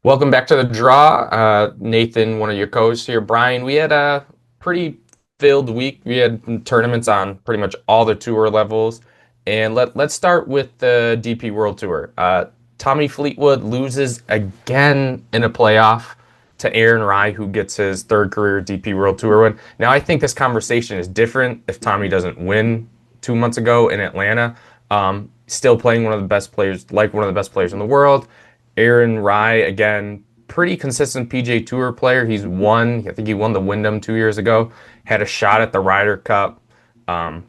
Welcome back to the draw. Nathan, one of your co-hosts here. Brian, we had a pretty filled week. We had tournaments on pretty much all the tour levels. And let's start with the DP World Tour. Tommy Fleetwood loses again in a playoff to Aaron Rai, who gets his third career DP World Tour win. Now, I think this conversation is different if Tommy doesn't win 2 months ago in Atlanta. Still playing one of the best players, like one of the best players in the world. Aaron Rai, again, pretty consistent PGA Tour player. I think he won the Wyndham 2 years ago, had a shot at the Ryder Cup.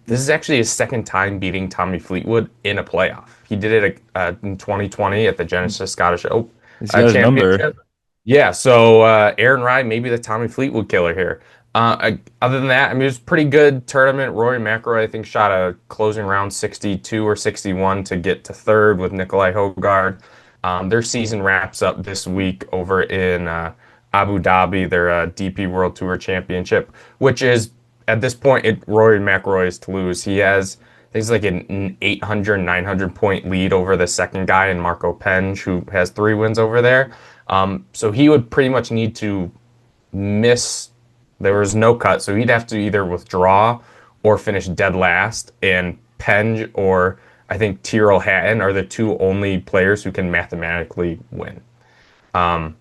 This is actually his second time beating Tommy Fleetwood in a playoff. He did it in 2020 at the Genesis Scottish Open He's got his number. Championship. Yeah, so Aaron Rai, maybe the Tommy Fleetwood killer here. Other than that, I mean, it was a pretty good tournament. Rory McIlroy, I think, shot a closing round 62 or 61 to get to third with Nikolai Hogard. Their season wraps up this week over in Abu Dhabi, their DP World Tour Championship, which is at this point Rory McIlroy is to lose. He has I think it's like an 800, 900 point lead over the second guy in Marco Penge, who has 3 wins over there. So he would pretty much need to miss. There was no cut, so he'd have to either withdraw or finish dead last. And Penge or I think Tyrrell Hatton are the two only players who can mathematically win.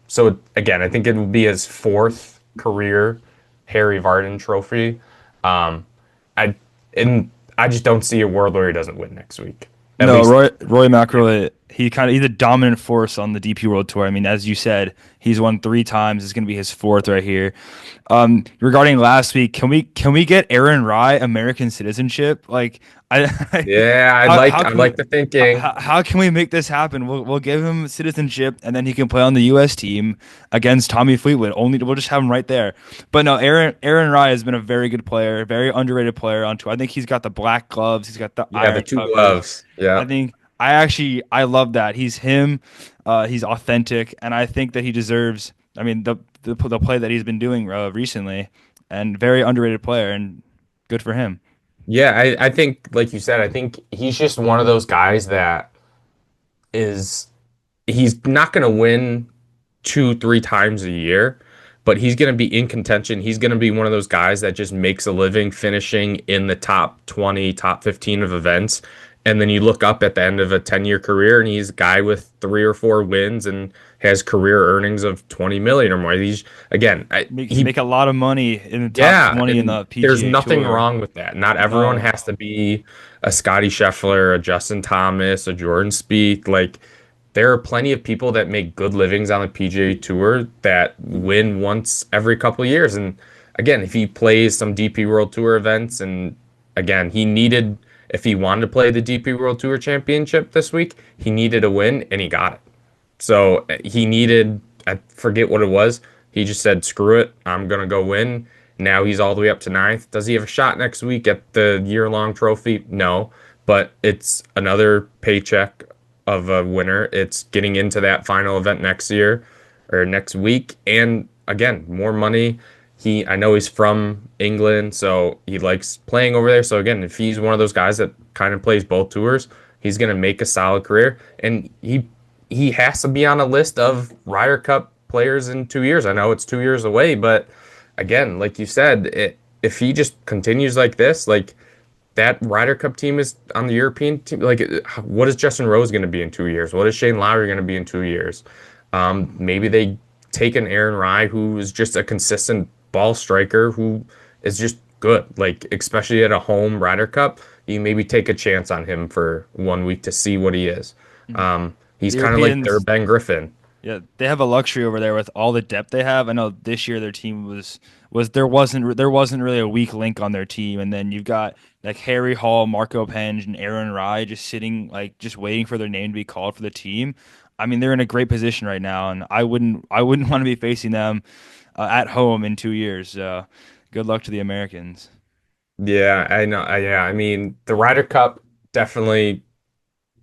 So again, I think it will be his fourth career Harry Vardon trophy. I and I just don't see a world where he doesn't win next week. At No, least, Roy McIlroy, he's a dominant force on the DP World Tour. I mean, as you said, he's won 3 times. It's going to be his fourth right here. Regarding last week, can we get Aaron Rai American citizenship? Like, yeah, how I can we like the thinking. how can we make this happen? We'll give him citizenship, and then he can play on the U.S. team against Tommy Fleetwood. Only we'll just have him right there. But no, Aaron Rai has been a very good player, very underrated player on tour. I think he's got the black gloves, he's got the Yeah, the iron two coverage. gloves. Yeah. I think I love that. He's him. He's authentic, and I think that he deserves. I mean, the play that he's been doing recently, and very underrated player, and good for him. Yeah, I think, like you said, I think he's just one of those guys that is he's not going to win 2, 3 times a year, but he's going to be in contention. He's going to be one of those guys that just makes a living finishing in the top 20, top 15 of events. And then you look up at the end of a 10-year career and he's a guy with 3 or 4 wins and has career earnings of 20 million or more. He's again, Can make a lot of money in the top yeah, 20 in and the there's PGA nothing Tour. wrong with that. Not everyone No, has to be a Scotty Scheffler, a Justin Thomas, a Jordan Spieth. Like there are plenty of people that make good livings on the PGA Tour that win once every couple of years. And again, if he plays some DP World Tour events, and again, if he wanted to play the DP World Tour Championship this week, he needed a win, and he got it. So he needed, I forget what it was. He just said, screw it, I'm going to go win. Now he's all the way up to ninth. Does he have a shot next week at the year-long trophy? No, but it's another paycheck of a winner. It's getting into that final event next year or next week. And again, more money. I know he's from England, so he likes playing over there. So again, if he's one of those guys that kind of plays both tours, he's going to make a solid career. And he has to be on a list of Ryder Cup players in 2 years. I know it's 2 years away, but again, like you said, if he just continues like this, like that Ryder Cup team is on the European team. Like, what is Justin Rose going to be in 2 years? What is Shane Lowry going to be in 2 years? Maybe they take an Aaron Rai who is just a consistent ball striker who is just good. Like, especially at a home Ryder Cup, you maybe take a chance on him for 1 week to see what he is. He's the kind of like their Europeans. Ben Griffin. Yeah, they have a luxury over there with all the depth they have. I know this year their team was there wasn't really a weak link on their team, and then you've got like Harry Hall, Marco Penge, and Aaron Rai just sitting like just waiting for their name to be called for the team. I mean, they're in a great position right now, and I wouldn't want to be facing them at home in 2 years. Good luck to the Americans. Yeah, I know. Yeah, I mean, the Ryder Cup definitely,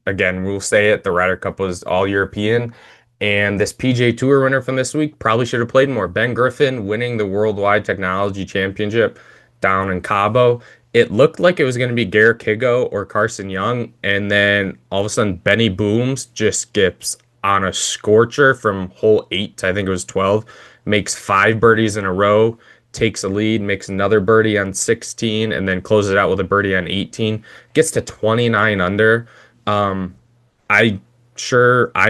again, we'll say it, the Ryder Cup was all European. And this PGA Tour winner from this week probably should have played more. Ben Griffin winning the Worldwide Technology Championship down in Cabo. It looked like it was going to be Garrett Higo or Carson Young, and then all of a sudden Benny Booms just skips on a scorcher from hole 8 to I think it was 12, makes 5 birdies in a row, takes a lead, makes another birdie on 16, and then closes it out with a birdie on 18, gets to 29 under. Um, I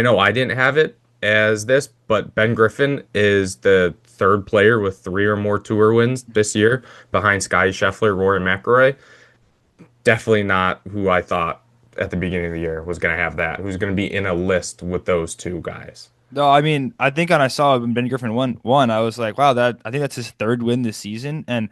know I didn't have it as this, but Ben Griffin is the third player with 3 or more tour wins this year behind Scottie Scheffler, Rory McIlroy. Definitely not who I thought at the beginning of the year was going to have that. Who's going to be in a list with those two guys? No, I mean, I think when I saw when Ben Griffin won, I was like, wow, that I think that's his third win this season, and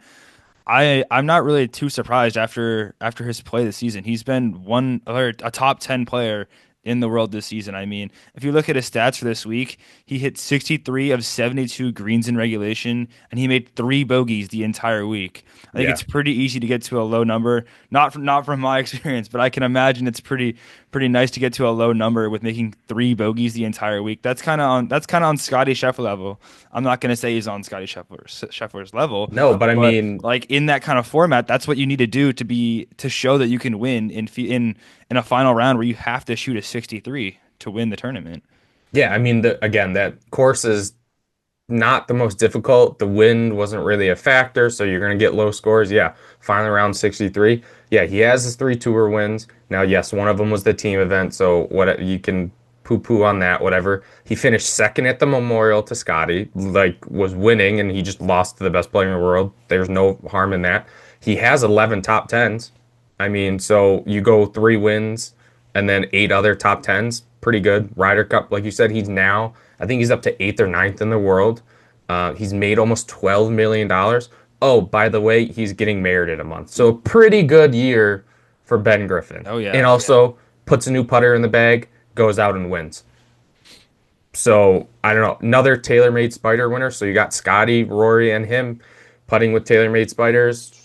I'm not really too surprised after his play this season. He's been one or a top 10 player in the world this season. I mean, if you look at his stats for this week, he hit 63 of 72 greens in regulation, and he made 3 bogeys the entire week. I think Yeah. it's pretty easy to get to a low number. Not from my experience, but I can imagine it's pretty nice to get to a low number with making 3 bogeys the entire week. That's kind of on Scottie Scheffler level. I'm not gonna say he's on Scheffler's level, No, but I but mean, like in that kind of format, that's what you need to do to show that you can win in a final round where you have to shoot a 63 to win the tournament. yeah, I mean, again, that course is not the most difficult. The wind wasn't really a factor, so you're going to get low scores. Yeah, finally around 63. Yeah, he has his 3 tour wins. Now, yes, one of them was the team event, so what you can poo-poo on that, whatever. He finished second at the Memorial to Scotty, like was winning, and he just lost to the best player in the world. There's no harm in that. He has 11 top tens. I mean, so you go 3 wins and then 8 other top tens. Pretty good. Ryder Cup, like you said, I think he's up to eighth or ninth in the world. He's made almost $12 million. Oh, by the way, he's getting married in a month. So a pretty good year for Ben Griffin. Oh And yeah. also puts a new putter in the bag, goes out and wins. So I don't know, another TaylorMade Spider winner. So you got Scotty, Rory, and him putting with TaylorMade Spiders.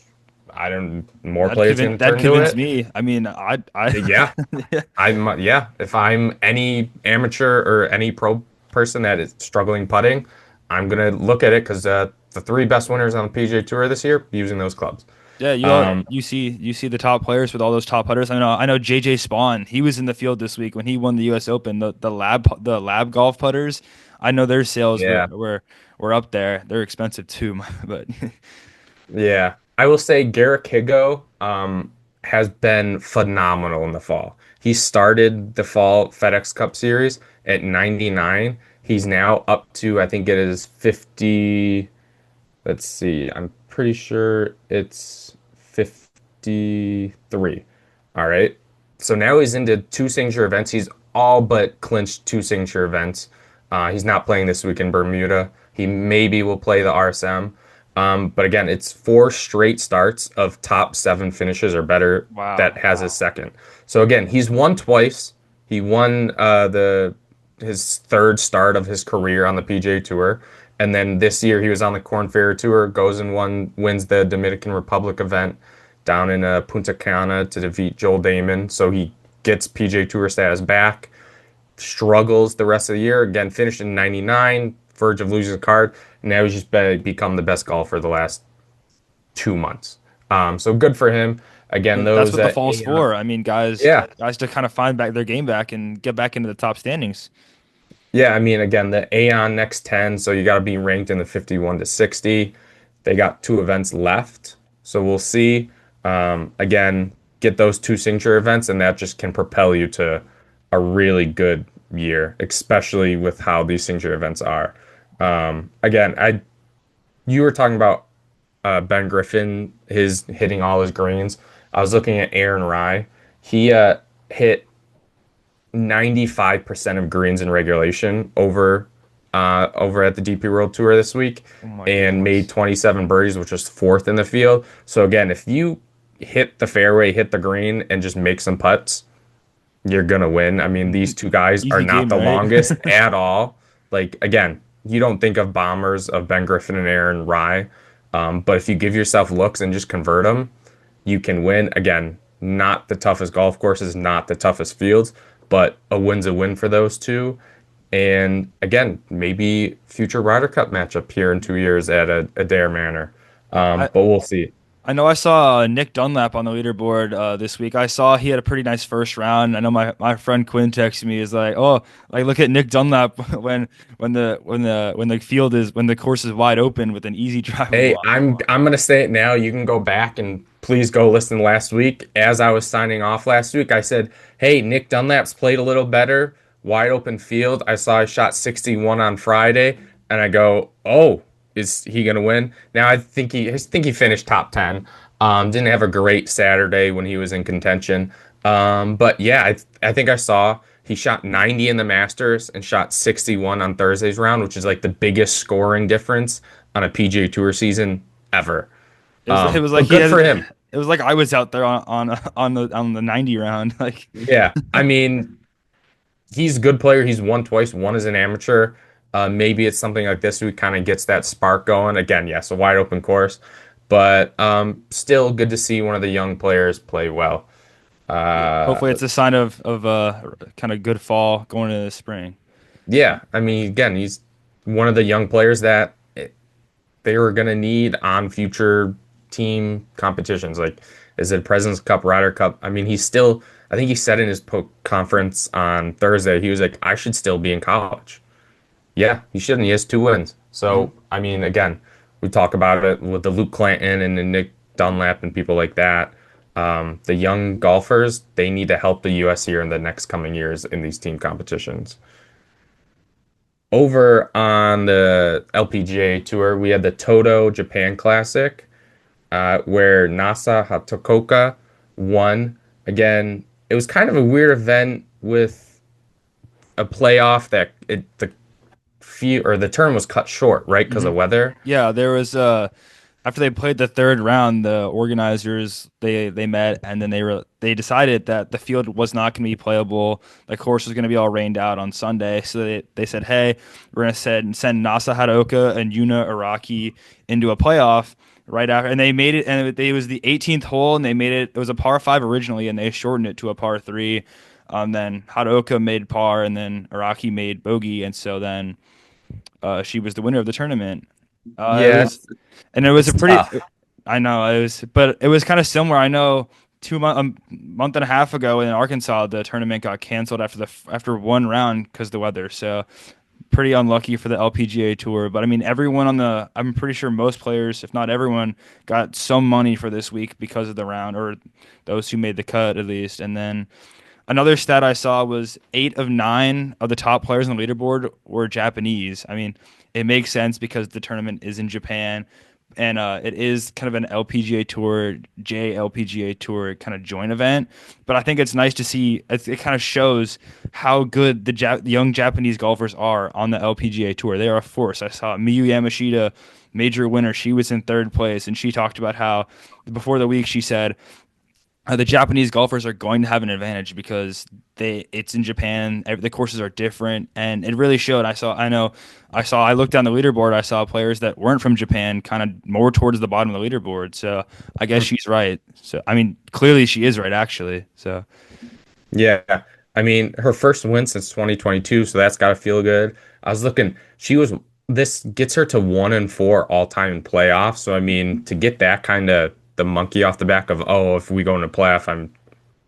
I don't more players going to That turn to convinced it. me. I mean, I Yeah, yeah. If I'm any amateur or any pro person that is struggling putting, I'm gonna look at it because the 3 best winners on the PGA Tour this year using those clubs. Yeah, Um, you see the top players with all those top putters. I know JJ Spawn. He was in the field this week when he won the U.S. Open. The lab golf putters. I know their sales were yeah, were were up there. They're expensive too, but yeah. I will say Garrick Higo has been phenomenal in the fall. He started the fall FedEx Cup Series at 99. He's now up to I think it is 50. Let's see. I'm pretty sure it's 53. All right. So now he's into 2 signature events. He's all but clinched 2 signature events. He's not playing this week in Bermuda. He maybe will play the RSM. But again, it's 4 straight starts of top 7 finishes or better wow. that has his second. So again, he's won twice. He won the his third start of his career on the PGA Tour. And then this year he was on the Corn Ferry Tour, goes and wins the Dominican Republic event down in Punta Cana to defeat Joel Damon. So he gets PGA Tour status back, struggles the rest of the year. Again, finished in 99, verge of losing the card. Now he's just become the best golfer the last 2 months. So good for him. Again, That's those what the that, fall's for. I mean, guys, yeah, guys to kind of find back their game back and get back into the top standings. yeah, I mean, again, the Aon next 10, so you got to be ranked in the 51 to 60. They got 2 events left, so we'll see. Again, get those 2 signature events, and that just can propel you to a really good year, especially with how these signature events are. Again, you were talking about Ben Griffin, his hitting all his greens. I was looking at Aaron Rai. He hit 95% of greens in regulation over at the DP World Tour this week Oh my and made goodness. 27 birdies, which was fourth in the field. So again, if you hit the fairway, hit the green, and just make some putts, you're gonna win. I mean, these 2 guys are Easy not game, the right? longest at all. Like again, you don't think of bombers of Ben Griffin and Aaron Rai, but if you give yourself looks and just convert them, you can win. Again, not the toughest golf courses, not the toughest fields, but a win's a win for those two. And again, maybe future Ryder Cup matchup here in 2 years at a Dare Manor. I, But we'll see. I know I saw Nick Dunlap on the leaderboard this week. I saw he had a pretty nice first round. I know my friend Quinn texted me is like, "Oh, like look at Nick Dunlap when the course is wide open with an easy drivable." Hey, I'm gonna say it now. You can go back and please go listen last week. As I was signing off last week, I said, "Hey, Nick Dunlap's played a little better. Wide open field. I saw he shot 61 on Friday, and I go, oh, is he gonna win?" Now I think he finished top 10. Didn't have a great Saturday when he was in contention. But yeah, I think I saw he shot 90 in the Masters and shot 61 on Thursday's round, which is like the biggest scoring difference on a PGA Tour season ever. It was like But he good had for him. it was like I was out there on the 90 round. Like Yeah, I mean, he's a good player. He's won twice. One as an amateur. Maybe it's something like this who kind of gets that spark going. Again, yes, a wide open course, but still good to see one of the young players play well. Uh, hopefully it's a sign of kind of good fall going into the spring. yeah, I mean, again, he's one of the young players that they were going to need on future team competitions. Like, is it President's Cup, Ryder Cup? I mean, I think he said in his conference on Thursday, he was like, I should still be in college. Yeah, he shouldn't. He has 2 wins. Mhm. So, I mean, again, we talk about it with the Luke Clanton and the Nick Dunlap and people like that. The young golfers, they need to help the U.S. here in the next coming years in these team competitions. Over on the LPGA tour, we had the Toto Japan Classic, where NASA Hataoka won. Again, it was kind of a weird event with a playoff that the term was cut short, right, because Mhm. of weather. Yeah, there was after they played the third round, the organizers they met and then they decided that the field was not going to be playable. The course was going to be all rained out on Sunday, so they said, "Hey, we're going to send Nasa Hadaoka and Yuna Araki into a playoff." Right after, and they made it, and it was the 18th hole, and they made it. It was a par five originally, and they shortened it to a par three. Then Hadaoka made par, and then Araki made bogey, and so then she was the winner of the tournament. It Yeah, was, and it was a it's pretty. tough. I know it was, but it was kind of similar. I know a month and a half ago in Arkansas, the tournament got canceled after one round because of the weather. So pretty unlucky for the LPGA tour. But I mean, I'm pretty sure most players, if not everyone, got some money for this week because of the round, or those who made the cut at least. And then another stat I saw was 8 of 9 of the top players on the leaderboard were Japanese. I mean, it makes sense because the tournament is in Japan, and it is kind of an LPGA Tour, JLPGA Tour kind of joint event. But I think it's nice to see. It kind of shows how good the young Japanese golfers are on the LPGA Tour. They are a force. I saw Miyu Yamashita, major winner. She was in third place, and she talked about how before the week she said the Japanese golfers are going to have an advantage because it's in Japan. The courses are different, and it really showed. I looked down the leaderboard. I saw players that weren't from Japan, kind of more towards the bottom of the leaderboard. So I guess she's right. So I mean, clearly she is right, actually. So Yeah, I mean, her first win since 2022, so that's got to feel good. I was looking, this gets her to 1-4 all time in playoffs. So I mean, to get that kind of the monkey off the back of, oh, if we go into playoff,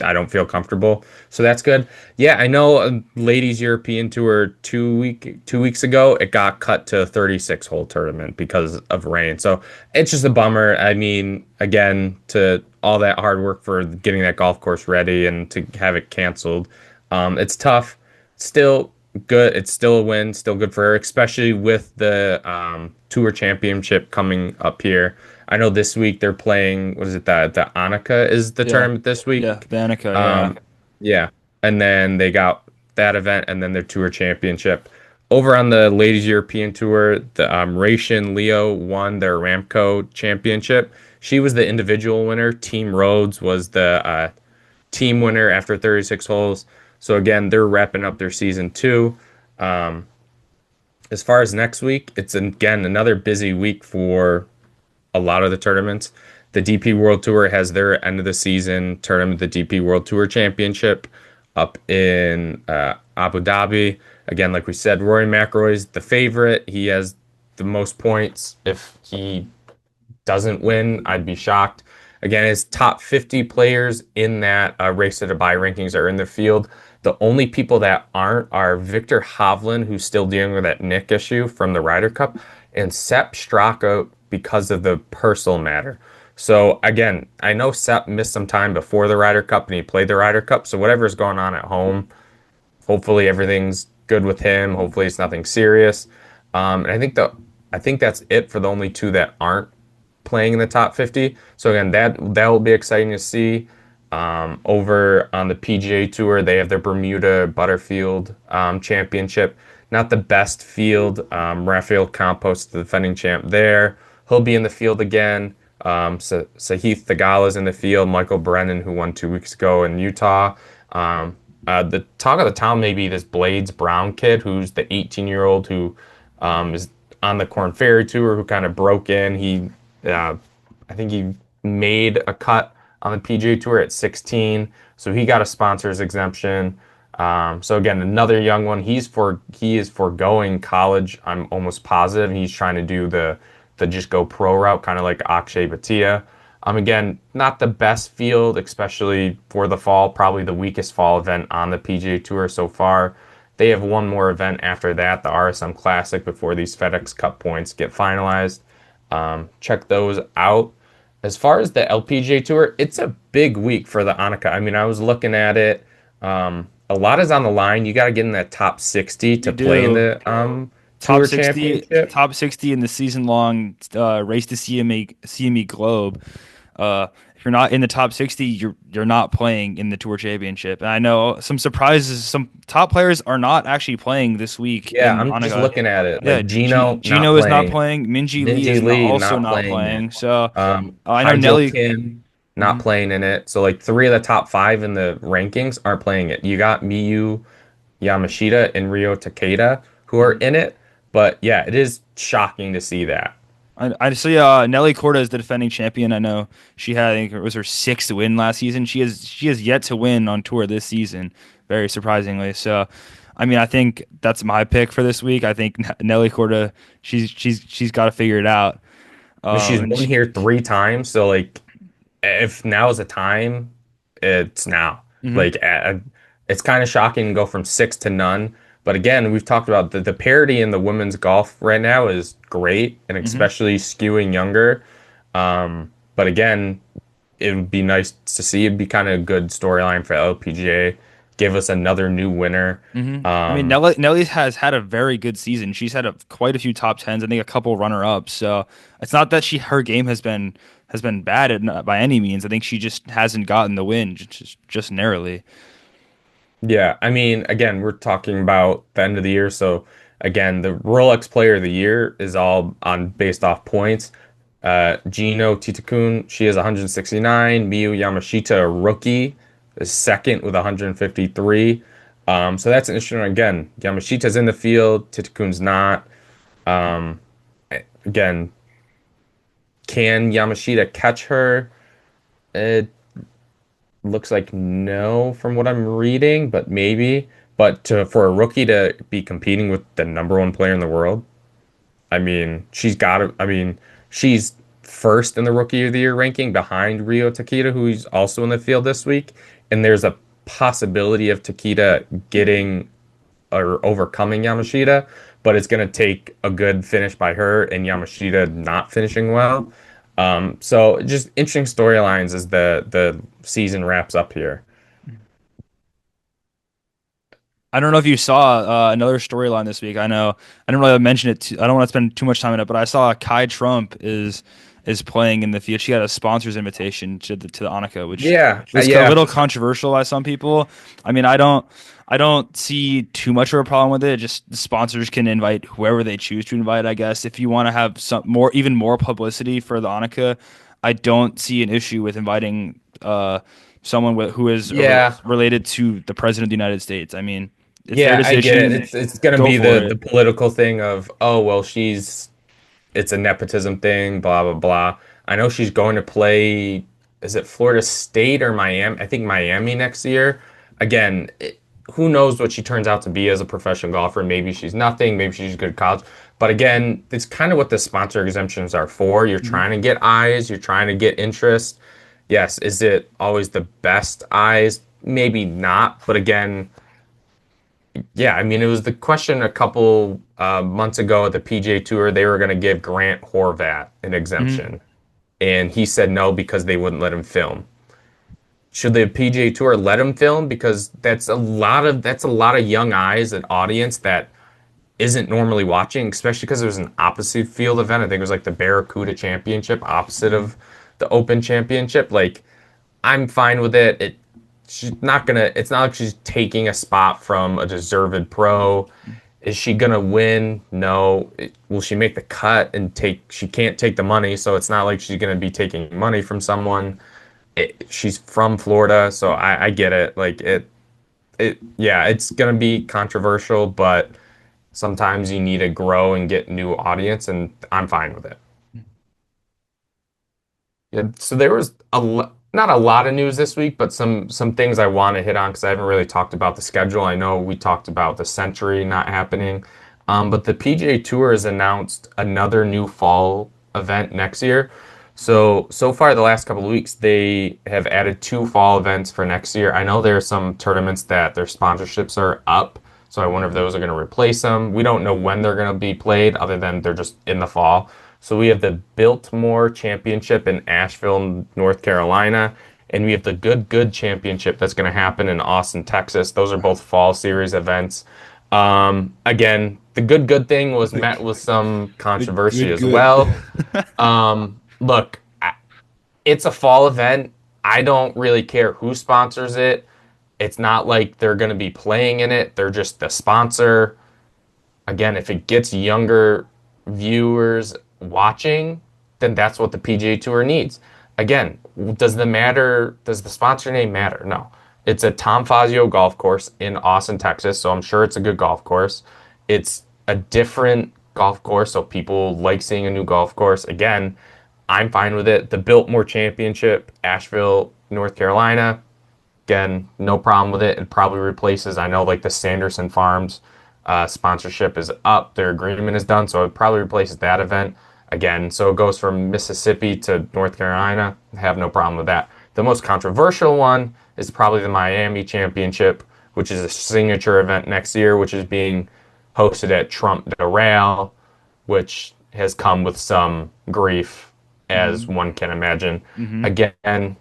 I don't feel comfortable. So that's good. Yeah, I know ladies European tour 2 weeks ago, it got cut to a 36 hole tournament because of rain. So it's just a bummer. I mean, again, to all that hard work for getting that golf course ready and to have it canceled, it's tough. Still good. It's still a win. Still good for her, especially with the tour championship coming up here. I know this week they're playing. What is it? The Annika is the yeah, tournament this yeah, week. Danica, yeah. Um, yeah, and then they got that event, and then their tour championship. Over on the ladies European tour, the Rachel Leo won their Ramco championship. She was the individual winner. Team Rhodes was the team winner after 36 holes. So again, they're wrapping up their season too. Um, as far as next week, it's again another busy week for a lot of the tournaments. The DP World Tour has their end of the season tournament, the DP World Tour Championship, up in Abu Dhabi. Again, like we said, Rory McIlroy is the favorite. He has the most points. If he doesn't win, I'd be shocked. Again, his top 50 players in that race to Dubai rankings are in the field. The only people that aren't are Victor Hovland, who's still dealing with that Nick issue from the Ryder Cup, and Sepp Straka because of the personal matter. So again, I know Sepp missed some time before the Ryder Cup and he played the Ryder Cup. So whatever's going on at home, hopefully everything's good with him. Hopefully it's nothing serious. And I think that's it for the only two that aren't playing in the top 50. So again, that will be exciting to see. Over on the PGA Tour, they have their Bermuda Butterfield Championship. Not the best field. Rafael Campos, the defending champ there. He'll be in the field again. Sahith Theegala's in the field. Michael Brennan, who won 2 weeks ago in Utah. The talk of the town may be this Blades Brown kid, who's the 18-year-old who is on the Corn Ferry Tour, who kind of broke in. I think he made a cut on the PGA Tour at 16, so he got a sponsor's exemption. So again, another young one. He is foregoing college. I'm almost positive. He's trying to do the just go pro route, kind of like Akshay Bhatia. Again, not the best field, especially for the fall. Probably the weakest fall event on the PGA Tour so far. They have one more event after that, the RSM Classic, before these FedEx Cup points get finalized. Check those out. As far as the LPGA Tour, it's a big week for the Annika. I mean, I was looking at it. A lot is on the line. You got to get in that top 60 to You play in do. the Top Tour 60, Championship. top 60 in the season-long race to CME Globe. If you're not in the top 60, you're not playing in the Tour Championship. And I know some surprises. Some top players are not actually playing this week Yeah, in I'm just Hanukkah. looking at it. Yeah, Like Gino not Gino is not playing, playing. Minji Lee Minji is not Lee also not not playing it. playing. So I know Hyo Nelly. Kim not Mhm. playing in it. So like three of the top five in the rankings aren't playing it. You got Miyu Yamashita and Ryo Takeda who are in it. But yeah, it is shocking to see that. I see. Nelly Corda is the defending champion. I know she had. I think it was her sixth win last season. She has yet to win on tour this season. Very surprisingly. So, I mean, I think that's my pick for this week. I think Nelly Corda. She's got to figure it out. I mean, she's And won here three times, so like if now is the time, it's now. mhm, Like it's kind of shocking to go from six to none. But again, we've talked about the parity in the women's golf right now is great, and mhm, especially skewing younger. But again, it would be nice to see. It'd be kind of a good storyline for LPGA. Give us another new winner. mhm. I mean, Um, Nelly has had a very good season. She's had quite a few top tens. I think a couple runner ups. So it's not that her game has been bad by any means. I think she just hasn't gotten the win, just narrowly. Yeah, I mean, again, we're talking about the end of the year, so again, the Rolex Player of the Year is all on based off points. Gino Titakun, she has 169. Miyu Yamashita, a rookie, is second with 153. So that's an interesting one. Again, Yamashita's in the field, Titakun's not. Um, again, can Yamashita catch her? It looks like no from what I'm reading, but maybe. But for a rookie to be competing with the number one player in the world, I mean, she's got to. I mean, she's first in the Rookie of the Year ranking behind Rio Takeda, who's also in the field this week. And there's a possibility of Takeda getting or overcoming Yamashita, but it's going to take a good finish by her and Yamashita not finishing well. So just interesting storylines as the season wraps up here. I don't know if you saw another storyline this week. I know I didn't really mention it. I don't want to spend too much time on it, but I saw Kai Trump is playing in the field. She got a sponsor's invitation to the Annika, which Yeah, was a yeah, little controversial by some people. I mean, I don't see too much of a problem with it. Just the sponsors can invite whoever they choose to invite. I guess if you want to have even more publicity for the Annika, I don't see an issue with inviting someone who is yeah, related to the president of the United States. I mean, it's their yeah. I get it. decision. It's gonna Go be for the it. political thing of, oh well, she's it's a nepotism thing, blah blah blah. I know she's going to play. Is it Florida State or Miami? I think Miami next year. Again, who knows what she turns out to be as a professional golfer? Maybe she's nothing. Maybe she's good at college. But again, it's kind of what the sponsor exemptions are for. You're Mhm. trying to get eyes. You're trying to get interest. Yes, is it always the best eyes? Maybe not. But again, yeah, I mean, it was the question a couple months ago at the PGA Tour. They were going to give Grant Horvat an Mhm. exemption, and he said no because they wouldn't let him film. Should the PGA Tour let him film? Because that's a lot of young eyes and audience that isn't normally watching, especially because it was an opposite field event. I think it was like the Barracuda Championship, opposite Mhm. of the Open Championship. Like, I'm fine with it. She's not gonna. It's not like she's taking a spot from a deserved pro. Is she gonna win? No. Will she make the cut and take? She can't take the money, so it's not like she's gonna be taking money from someone. She's from Florida, so I get it. Like yeah, it's gonna be controversial, but sometimes you need to grow and get new audience, and I'm fine with it. Yeah, so there was not a lot of news this week, but some things I want to hit on because I haven't really talked about the schedule. I know we talked about the Century not happening, but the PGA Tour has announced another new fall event next year. So far the last couple of weeks they have added two fall events for next year. I know there are some tournaments that their sponsorships are up, so I wonder if those are going to replace them. We don't know when they're going to be played, other than they're just in the fall. So we have the Biltmore Championship in Asheville, North Carolina, and we have the Good Good Championship that's going to happen in Austin, Texas. Those are both fall series events. Again, the Good Good thing was The met with some the controversy good as good. well. Look, it's a fall event. I don't really care who sponsors it. It's not like they're going to be playing in it. They're just the sponsor. Again, if it gets younger viewers watching, then that's what the PGA Tour needs. Again, does the sponsor name matter? No. It's a Tom Fazio golf course in Austin, Texas, so I'm sure it's a good golf course. It's a different golf course, so people like seeing a new golf course. Again, I'm fine with it. The Biltmore Championship, Asheville, North Carolina, again, no problem with it. It probably replaces, I know, like the Sanderson Farms sponsorship is up, their agreement is done, so it probably replaces that event again. So it goes from Mississippi to North Carolina. I have no problem with that. The most controversial one is probably the Miami Championship, which is a signature event next year, which is being hosted at Trump Doral, which has come with some grief, as Mhm. one can imagine. Mhm. Again,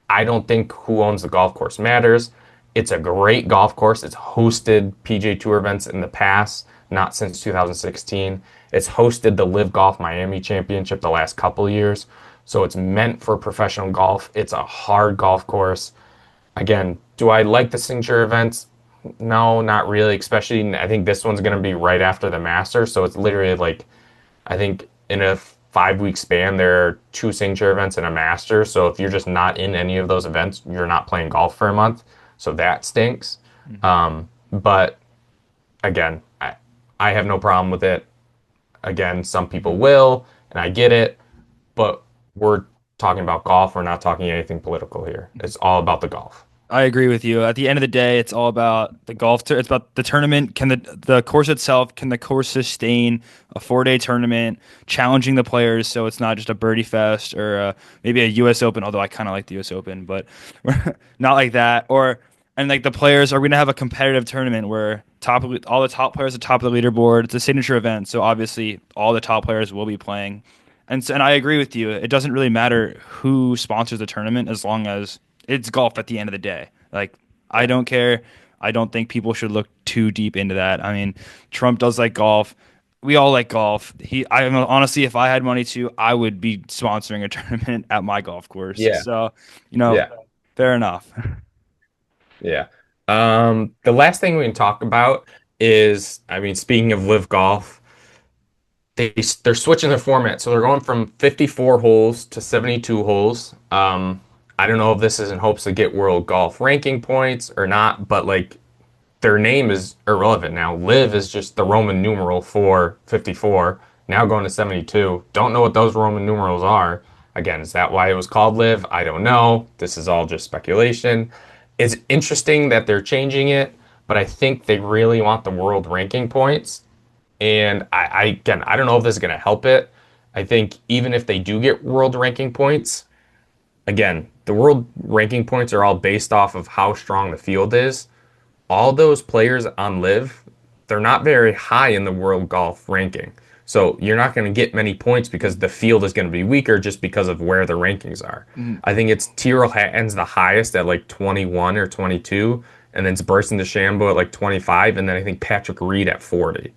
I don't think who owns the golf course matters. It's a great golf course. It's hosted PGA Tour events in the past, not since 2016. It's hosted the Live Golf Miami Championship the last couple of years. So it's meant for professional golf. It's a hard golf course. Again, do I like the signature events? No, not really. Especially, I think this one's going to be right after the Masters. So it's literally like I think in a 5 week span, there are two signature events and a master. So if you're just not in any of those events, you're not playing golf for a month. So that stinks. Mhm. But again, I have no problem with it. Again, some people will, and I get it. But we're talking about golf. We're not talking anything political here. It's all about the golf. I agree with you. At the end of the day, it's all about the golf. It's about the tournament. Can the course itself? Can the course sustain a 4 day tournament, challenging the players so it's not just a birdie fest or maybe a U.S. Open? Although I kind of like the U.S. Open, but not like that. Or and like the players, are we gonna have a competitive tournament where all the top players at the top of the leaderboard? It's a signature event, so obviously all the top players will be playing. And I agree with you. It doesn't really matter who sponsors the tournament as long as it's golf at the end of the day. Like I Yeah. don't care. I don't think people should look too deep into that. I mean, Trump does like golf. We all like golf. I honestly, if I had money to, I would be sponsoring a tournament at my golf course. Yeah. So, Yeah. fair enough. Yeah. The last thing we can talk about is, I mean, speaking of live golf, they're switching their format, so they're going from 54 holes to 72 holes. I don't know if this is in hopes to get world golf ranking points or not, but like their name is irrelevant now. Live is just the Roman numeral for 54. Now going to 72. Don't know what those Roman numerals are. Again, is that why it was called Live? I don't know. This is all just speculation. it's interesting that they're changing it, but I think they really want the world ranking points. And again, I don't know if this is going to help it. I think even if they do get world ranking points, again, the world ranking points are all based off of how strong the field is. All those players on Live, they're not very high in the world golf ranking. So you're not going to get many points because the field is going to be weaker just because of where the rankings are. Mhm. I think it's Tyrrell Hatton's the highest at like 21 or 22, and then it's Bryson DeChambeau at like 25, and then I think Patrick Reed at 40.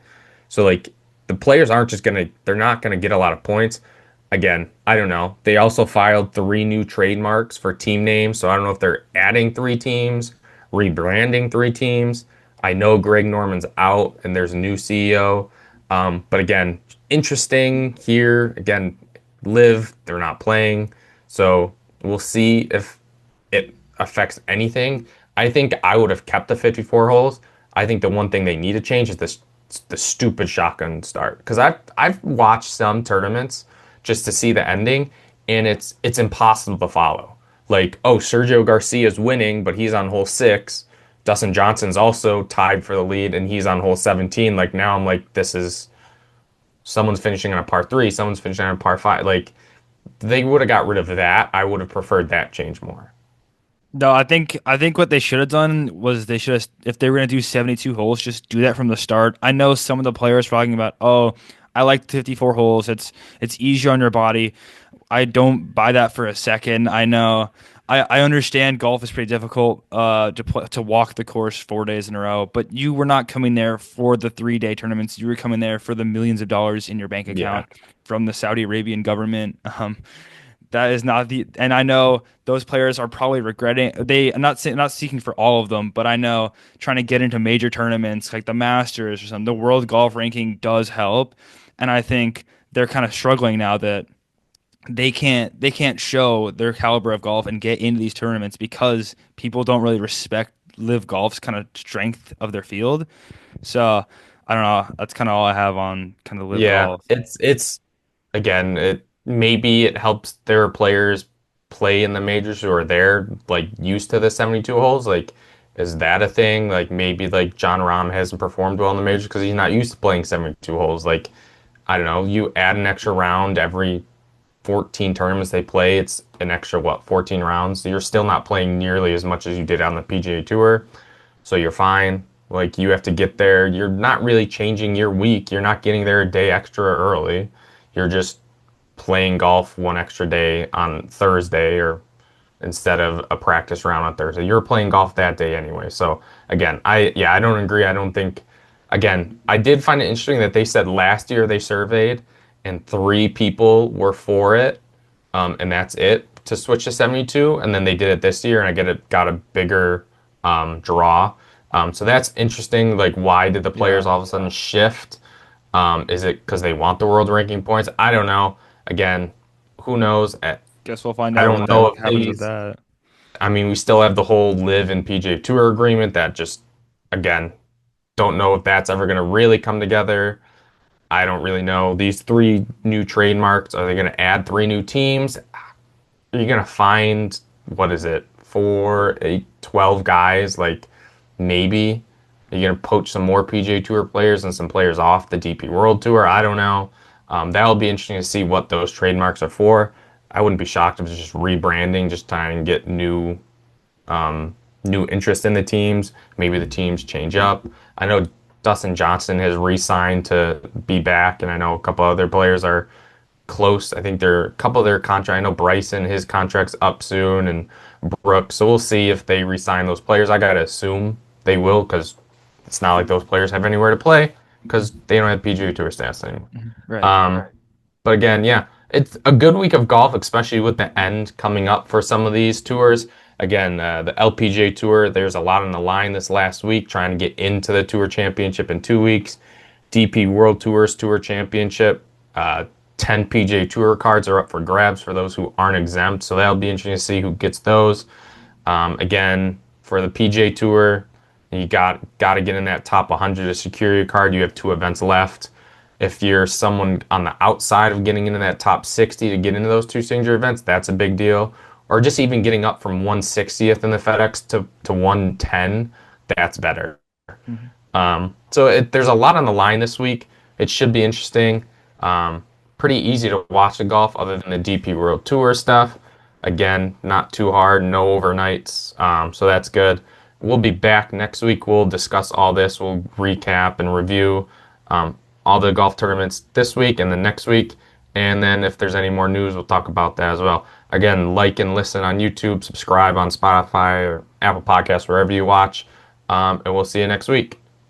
So like the players aren't just gonna they're not gonna get a lot of points. Again, I don't know. They also filed three new trademarks for team names, so I don't know if they're adding three teams, rebranding three teams. I know Greg Norman's out and there's a new CEO. But again, interesting here. Again, Live, they're not playing. So we'll see if it affects anything. I think I would have kept the 54 holes. I think the one thing they need to change is this the stupid shotgun start because I've watched some tournaments just to see the ending and it's impossible to follow. Like, oh, Sergio Garcia's winning, but he's on hole 6. Dustin Johnson's also tied for the lead and he's on hole 17. Like now I'm like this is someone's finishing on a par 3, someone's finishing on a par 5. Like they would have got rid of that. I would have preferred that change more. No, I think what they should have done was they should have, if they were going to do 72 holes, just do that from the start. I know some of the players were talking about, oh, I like 54 holes. It's easier on your body. I don't buy that for a second. I know. I understand golf is pretty difficult to walk the course 4 days in a row, but you were not coming there for the 3 day tournaments. You were coming there for the millions of dollars in your bank Yeah. account from the Saudi Arabian government. That is not the, and I know those players are probably regretting. I'm not seeking for all of them, but I know trying to get into major tournaments like the Masters or something, the world golf ranking does help, and I think they're kind of struggling now that they can't show their caliber of golf and get into these tournaments because people don't really respect Live Golf's kind of strength of their field. So I don't know. That's kind of all I have on kind of Live Yeah, Golf. it's again, it maybe it helps their players play in the majors who are there like used to the 72 holes. Like, is that a thing? Like maybe like John Rahm hasn't performed well in the majors because he's not used to playing 72 holes. Like, I don't know, you add an extra round every 14 tournaments they play, it's an extra what, 14 rounds. So you're still not playing nearly as much as you did on the PGA Tour. So you're fine. Like you have to get there. You're not really changing your week. You're not getting there a day extra early. You're just playing golf one extra day on Thursday or instead of a practice round on Thursday. You're playing golf that day anyway. So again, I don't agree. I don't think again, I did find it interesting that they said last year they surveyed and three people were for it, and that's it to switch to 72. And then they did it this year, and I get it got a bigger draw. So that's interesting. Like, why did the players Yeah. all of a sudden shift? Is it because they want the world ranking points? I don't know. Again, who knows? Guess we'll find I out what don't know that if happens with these. that. I mean, we still have the whole live in PGA Tour agreement that just, again, don't know if that's ever going to really come together. I don't really know. These three new trademarks, are they going to add three new teams? Are you going to find, what is it, 4, 8, 12 guys? Like, maybe. Are you going to poach some more PGA Tour players and some players off the DP World Tour? I don't know. That'll be interesting to see what those trademarks are for. I wouldn't be shocked if it's just rebranding, just trying to get new interest in the teams. Maybe the teams change up. I know Dustin Johnson has re-signed to be back, and I know a couple other players are close. I think they're a couple of their contract. I know Bryson, his contract's up soon, and Brooks. So we'll see if they re-sign those players. I gotta assume they will, because it's not like those players have anywhere to play because they don't have PGA Tour stats anymore. Right. Um, but again, yeah, it's a good week of golf, especially with the end coming up for some of these tours. Again, the LPGA Tour, there's a lot on the line this last week, trying to get into the Tour Championship in 2 weeks. DP World Tours Tour Championship, 10 PGA Tour cards are up for grabs for those who aren't exempt, so that'll be interesting to see who gets those. Again, for the PGA Tour, you got to get in that top 100 to secure your card. You have 2 events left. If you're someone on the outside of getting into that top 60 to get into those two signature events, that's a big deal. or just even getting up from 160th in the FedEx to 110, that's better. Mhm. So there's a lot on the line this week. It should be interesting. Pretty easy to watch the golf other than the DP World Tour stuff. Again, not too hard, no overnights. So that's good. We'll be back next week. We'll discuss all this. We'll recap and review all the golf tournaments this week and the next week. And then if there's any more news, we'll talk about that as well. Again, like and listen on YouTube, subscribe on Spotify or Apple Podcasts, wherever you watch. And we'll see you next week.